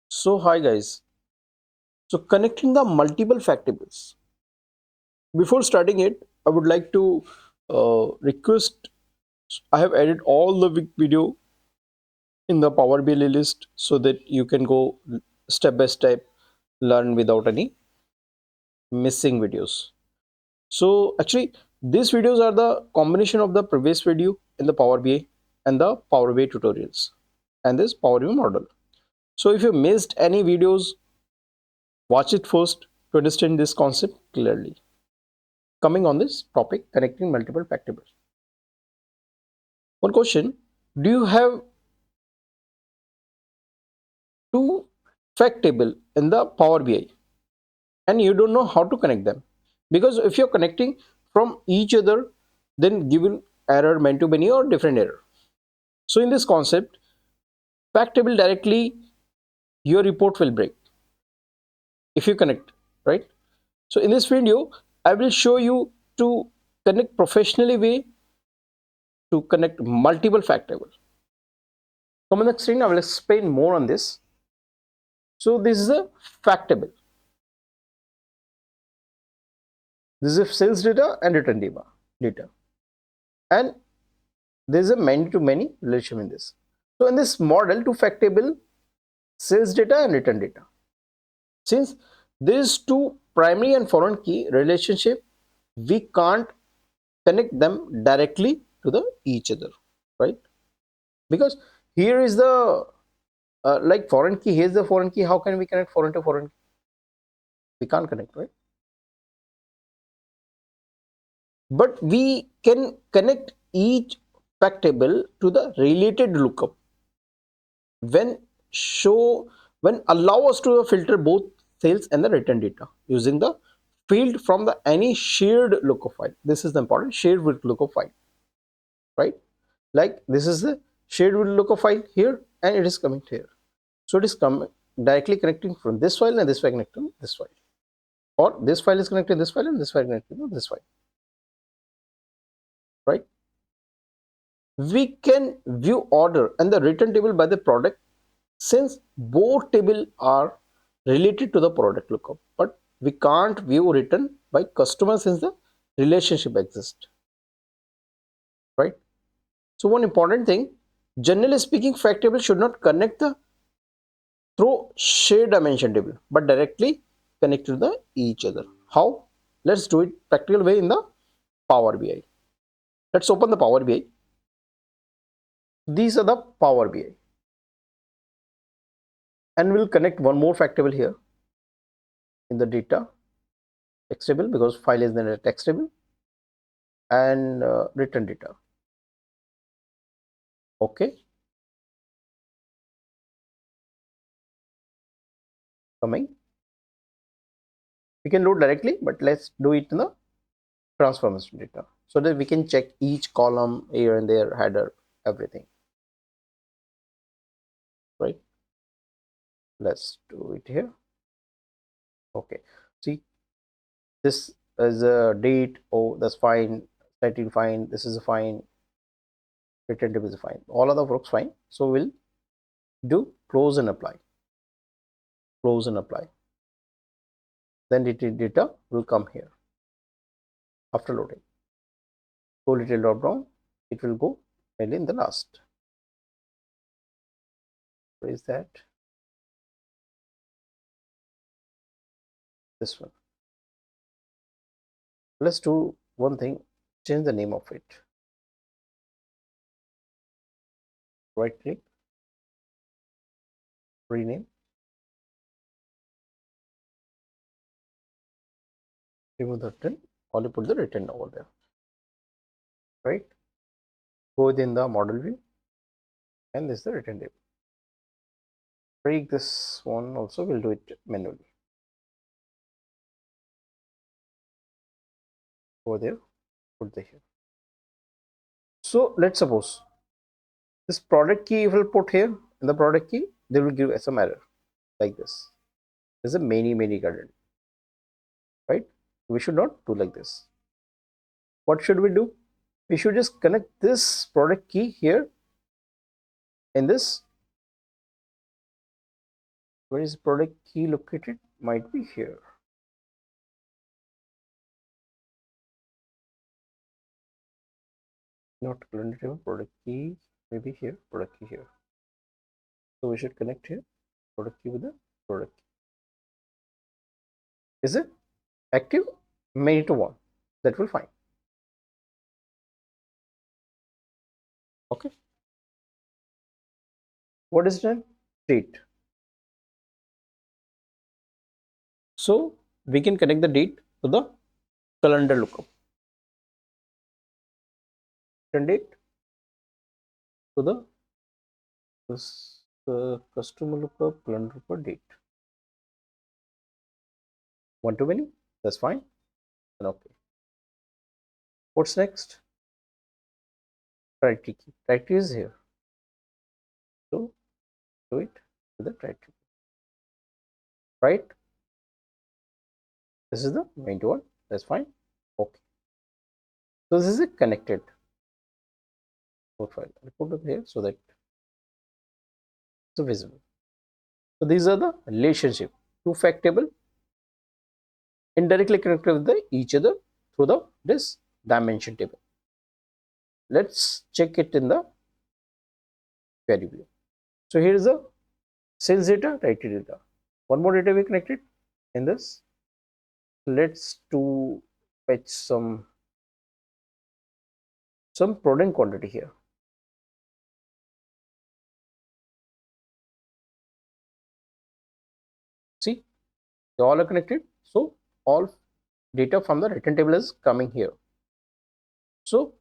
So hi guys. So connecting the multiple fact tables. Before starting it, I would like to request. I have added all the video in the Power BI list so that you can go step by step, learn without any missing videos. So actually, these videos are the combination of the previous video in the Power BI and the Power BI tutorials and this Power BI model. So if you missed any videos, watch it first to understand this concept clearly. Coming on this topic, connecting multiple fact tables. One question: do you have two fact table in the Power BI and you don't know how to connect them? Because if you're connecting from each other, then given error, meant to many or different error. So in this concept, fact table directly your report will break if you connect, right? So in this video, I will show you to connect professionally way to connect multiple fact tables. Come on the screen, I will explain more on this. So this is a fact table. This is sales data and return data. And there is a many to many relationship in this. So in this model, two fact table, sales data and return data. Since there is two primary and foreign key relationship, we can't connect them directly to the each other, right? Because here is the like foreign key, here's the foreign key. How can we connect foreign to foreign? We can't connect, right? But we can connect each fact table to the related lookup when show when allow us to filter both sales and the return data using the field from the any shared lookup file. This is the important shared with lookup file, right? Like this is the shared with lookup file here and it is coming here. So it is coming directly connecting from this file and this file connecting this file, or this file is connected to this file and this file connected to this file, right? We can view order and the return table by the product since both table are related to the product lookup, but we can't view return by customer since the relationship exists, right? So one important thing, generally speaking, fact table should not connect the through shared dimension table but directly connect to the each other. How? Let's do it practical way in the Power BI. Let's open the Power BI. These are the Power BI, and we'll connect one more fact table here in the data text table because file is in a text table, and return data. Okay, coming. We can load directly, but let's do it in the transformation data so that we can check each column here and there, header, everything, right? Let's do it here. Okay, see, this is a date. Oh, that's fine. Title fine. This is a fine. Return table is fine. All other works fine. So we'll do close and apply. Close and apply. Then data will come here after loading. Go detail drop down. It will go mainly in the last. Where is that? This one. Let's do one thing. Change the name of it. Right click. Rename. Remove the return. Only put the return over there. Right. Go within the model view. And this is the return table. Break this one also. We'll do it manually. Over there. Put the here. So let's suppose this product key will put here in the product key, they will give some error like this. There's a many garden, right? We should not do like this. What should we do? We should just connect this product key here in this Where is product key located? Might be here. Not calendar table, product key, maybe here, product key here. So we should connect here, product key with the product key. Is it active? Made it to 1. That will fine. Okay. What is done? Date. So we can connect the date to the calendar lookup. Date to the customer lookup, calendar lookup, date. One too many? That's fine. And okay. What's next? Trietry key. Trietry is here. So do it with the trietry. Right? This is the main one. That's fine. Okay. So this is a connected profile. I put it here so that it's visible. So these are the relationship. Two fact table indirectly connected with each other through this dimension table. Let's check it in the query view. So here is the sales data, write data. One more data we connected in this. Let's to fetch some product quantity here. See, they all are connected. So all data from the written table is coming here. So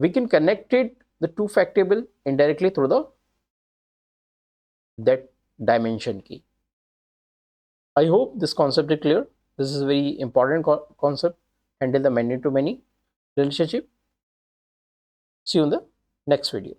we can connect it the two fact table indirectly through that dimension key. I hope this concept is clear. This is a very important concept. Handle the many to many relationship. See you in the next video.